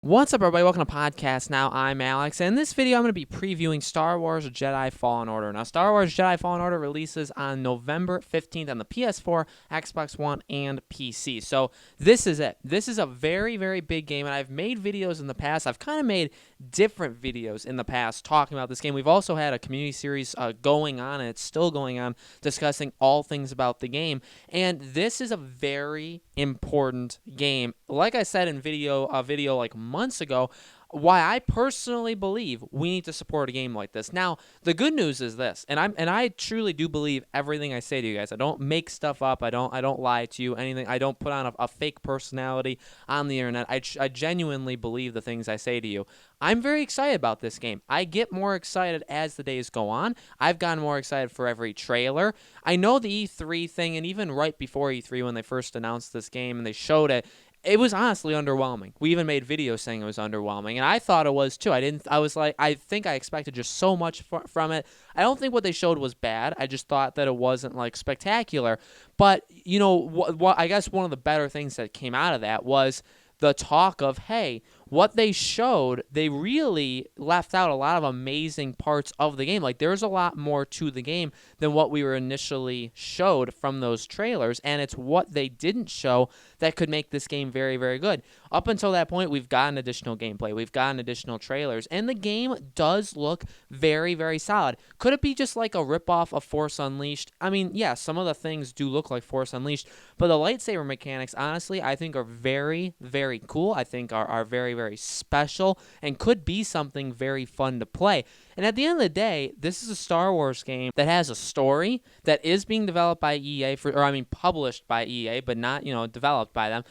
What's up, everybody? Welcome to Podcast Now. I'm Alex, and in this video, I'm going to be previewing Star Wars Jedi Fallen Order. Now, Star Wars Jedi Fallen Order releases on November 15th on the PS4, Xbox One, and PC. So, this is it. This is a very, very big game, and I've made videos in the past. I've kind of made different videos in the past talking about this game. We've also had a community series going on, and it's still going on, discussing all things about the game. And this is a very important game. Like I said in a video like months ago, why I personally believe we need to support a game like this. Now, the good news is this, and I truly do believe everything I say to you guys. I don't make stuff up. I don't lie to you. Anything. I don't put on a fake personality on the internet. I genuinely believe the things I say to you. I'm very excited about this game. I get more excited as the days go on. I've gotten more excited for every trailer. I know the E3 thing, and even right before E3 when they first announced this game and they showed it, it was honestly underwhelming. We even made videos saying it was underwhelming, and I thought it was too. I was like, I think I expected just so much from it. I don't think what they showed was bad. I just thought that it wasn't like spectacular. But you know, what I guess one of the better things that came out of that was the talk of, hey, what they showed, they really left out a lot of amazing parts of the game. Like, there's a lot more to the game than what we were initially showed from those trailers, and it's what they didn't show that could make this game very, very good. Up until that point, we've gotten additional gameplay, we've gotten additional trailers, and the game does look very, very solid. Could it be just like a ripoff of Force Unleashed? I mean, yeah, some of the things do look like Force Unleashed, but the lightsaber mechanics, honestly, I think are very, very cool. I think are very, very special and could be something very fun to play. And at the end of the day, this is a Star Wars game that has a story that is being developed by EA, published by EA, but not, developed by them.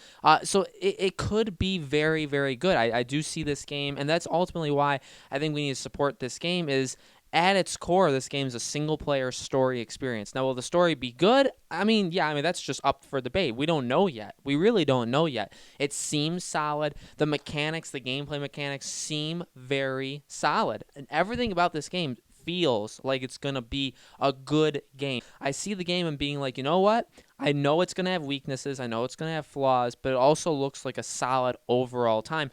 So it could be very, very good. I do see this game, and that's ultimately why I think we need to support this game is, at its core, this game is a single-player story experience. Now, will the story be good? That's just up for debate. We don't know yet. We really don't know yet. It seems solid. The mechanics, the gameplay mechanics seem very solid. And everything about this game feels like it's going to be a good game. I see the game and being like, you know what? I know it's going to have weaknesses. I know it's going to have flaws, but it also looks like a solid overall time.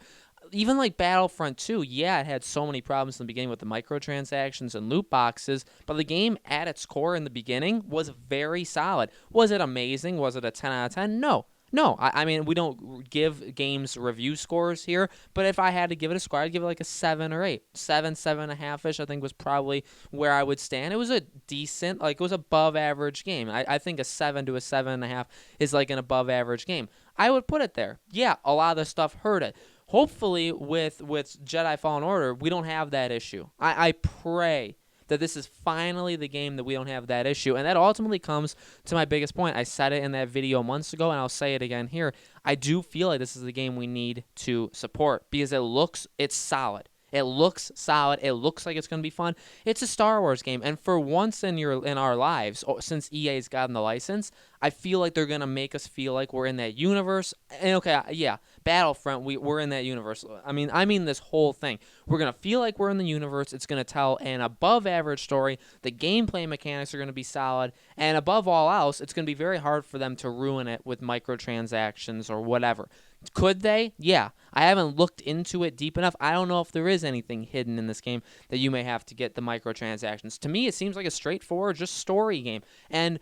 Even like Battlefront 2, yeah, it had so many problems in the beginning with the microtransactions and loot boxes, but the game at its core in the beginning was very solid. Was it amazing? Was it a 10 out of 10? No. No, I mean, we don't give games review scores here, but if I had to give it a score, I'd give it like a 7 or 8. 7.5-ish, I think, was probably where I would stand. It was a decent, it was above average game. I think a 7 to a 7.5 is like an above average game. I would put it there. Yeah, a lot of the stuff hurt it. Hopefully, with Jedi Fallen Order, we don't have that issue. I pray that this is finally the game that we don't have that issue. And that ultimately comes to my biggest point. I said it in that video months ago, and I'll say it again here. I do feel like this is the game we need to support because it's solid. It looks solid. It looks like it's going to be fun. It's a Star Wars game, and for once in our lives, since EA's gotten the license, I feel like they're going to make us feel like we're in that universe. And okay, yeah, Battlefront, we're in that universe. I mean this whole thing. We're going to feel like we're in the universe. It's going to tell an above-average story. The gameplay mechanics are going to be solid, and above all else, it's going to be very hard for them to ruin it with microtransactions or whatever. Could they? Yeah. I haven't looked into it deep enough. I don't know if there is anything hidden in this game that you may have to get the microtransactions. To me, it seems like a straightforward, just story game. And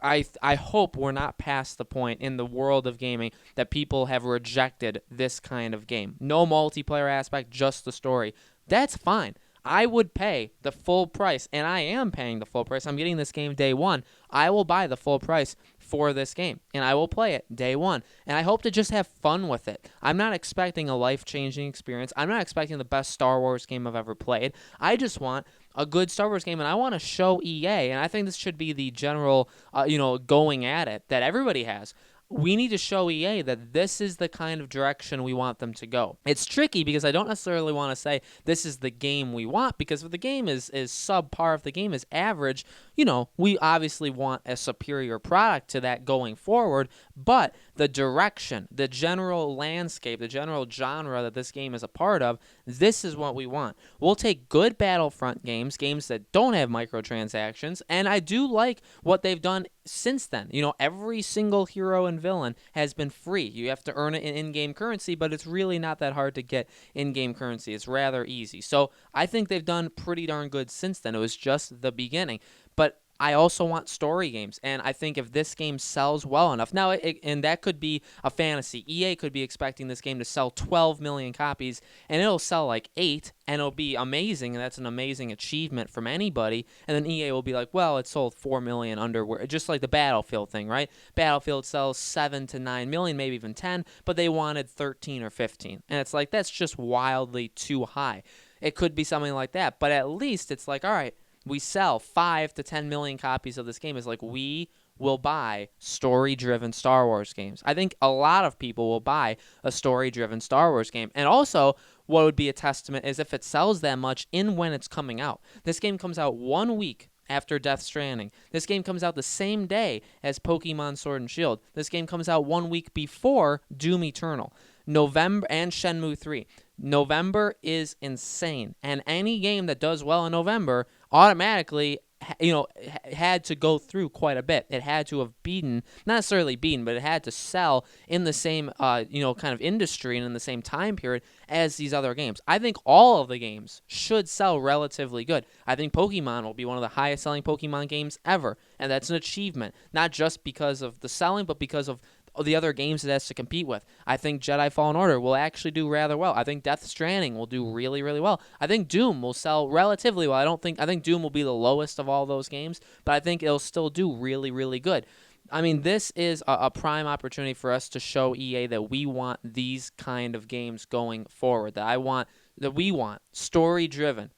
I hope we're not past the point in the world of gaming that people have rejected this kind of game. No multiplayer aspect, just the story. That's fine. I would pay the full price, and I am paying the full price. I'm getting this game day one. I will buy the full price for this game, and I will play it day one. And I hope to just have fun with it. I'm not expecting a life-changing experience. I'm not expecting the best Star Wars game I've ever played. I just want a good Star Wars game, and I want to show EA, and I think this should be the general, going at it that everybody has. We need to show EA that this is the kind of direction we want them to go. It's tricky because I don't necessarily want to say this is the game we want, because if the game is subpar, if the game is average, we obviously want a superior product to that going forward, But the direction, the general landscape, the general genre that this game is a part of, this is what we want. We'll take good Battlefront games, games that don't have microtransactions, and I do like what they've done since then. You know, every single hero and villain has been free. You have to earn it in in-game currency, but it's really not that hard to get in-game currency. It's rather easy. So I think they've done pretty darn good since then. It was just the beginning. But I also want story games, and I think if this game sells well enough, now, and that could be a fantasy. EA could be expecting this game to sell 12 million copies, and it'll sell like 8, and it'll be amazing, and that's an amazing achievement from anybody, and then EA will be like, well, it sold 4 million under, just like the Battlefield thing, right? Battlefield sells 7 to 9 million, maybe even 10, but they wanted 13 or 15, and it's like, that's just wildly too high. It could be something like that, but at least it's like, all right, we sell 5 to 10 million copies of this game. It's like, we will buy story-driven Star Wars games. I think a lot of people will buy a story-driven Star Wars game. And also, what would be a testament is if it sells that much in when it's coming out. This game comes out 1 week after Death Stranding. This game comes out the same day as Pokemon Sword and Shield. This game comes out 1 week before Doom Eternal. November and Shenmue 3. November is insane, and any game that does well in November automatically, had to go through quite a bit. It had to have beaten, not necessarily beaten, but it had to sell in the same, kind of industry and in the same time period as these other games. I think all of the games should sell relatively good. I think Pokemon will be one of the highest selling Pokemon games ever, and that's an achievement, not just because of the selling, but because of the other games it has to compete with. I think Jedi Fallen Order will actually do rather well. I think Death Stranding will do really, really well. I think Doom will sell relatively well. I think Doom will be the lowest of all those games, but I think it'll still do really, really good. I mean, this is a prime opportunity for us to show EA that we want these kind of games going forward, that we want story-driven,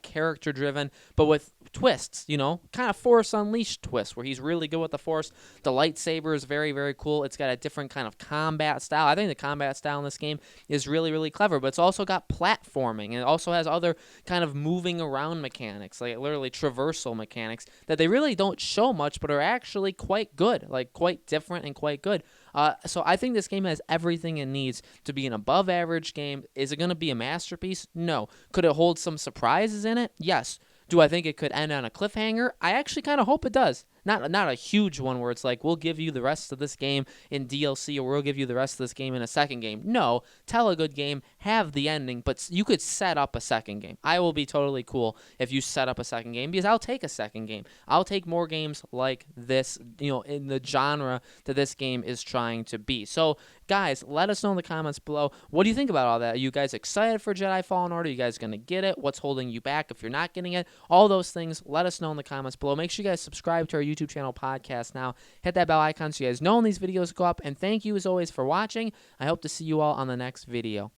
character-driven, but with twists, kind of Force Unleashed twists, where he's really good with the Force. The lightsaber is very, very cool. It's got a different kind of combat style. I think the combat style in this game is really, really clever, but it's also got platforming, and it also has other kind of moving around mechanics, like literally traversal mechanics, that they really don't show much, but are actually quite good, like quite different and quite good. So I think this game has everything it needs to be an above-average game. Is it going to be a masterpiece? No. Could it hold some surprises in it? Yes. Do I think it could end on a cliffhanger? I actually kind of hope it does. Not a huge one where it's like, we'll give you the rest of this game in DLC, or we'll give you the rest of this game in a second game. No, tell a good game, have the ending, but you could set up a second game. I will be totally cool if you set up a second game, because I'll take a second game. I'll take more games like this, in the genre that this game is trying to be. So, guys, let us know in the comments below. What do you think about all that? Are you guys excited for Jedi Fallen Order? Are you guys going to get it? What's holding you back if you're not getting it? All those things, let us know in the comments below. Make sure you guys subscribe to our YouTube channel Podcast Now. Hit that bell icon so you guys know when these videos go up. And thank you, as always, for watching. I hope to see you all on the next video.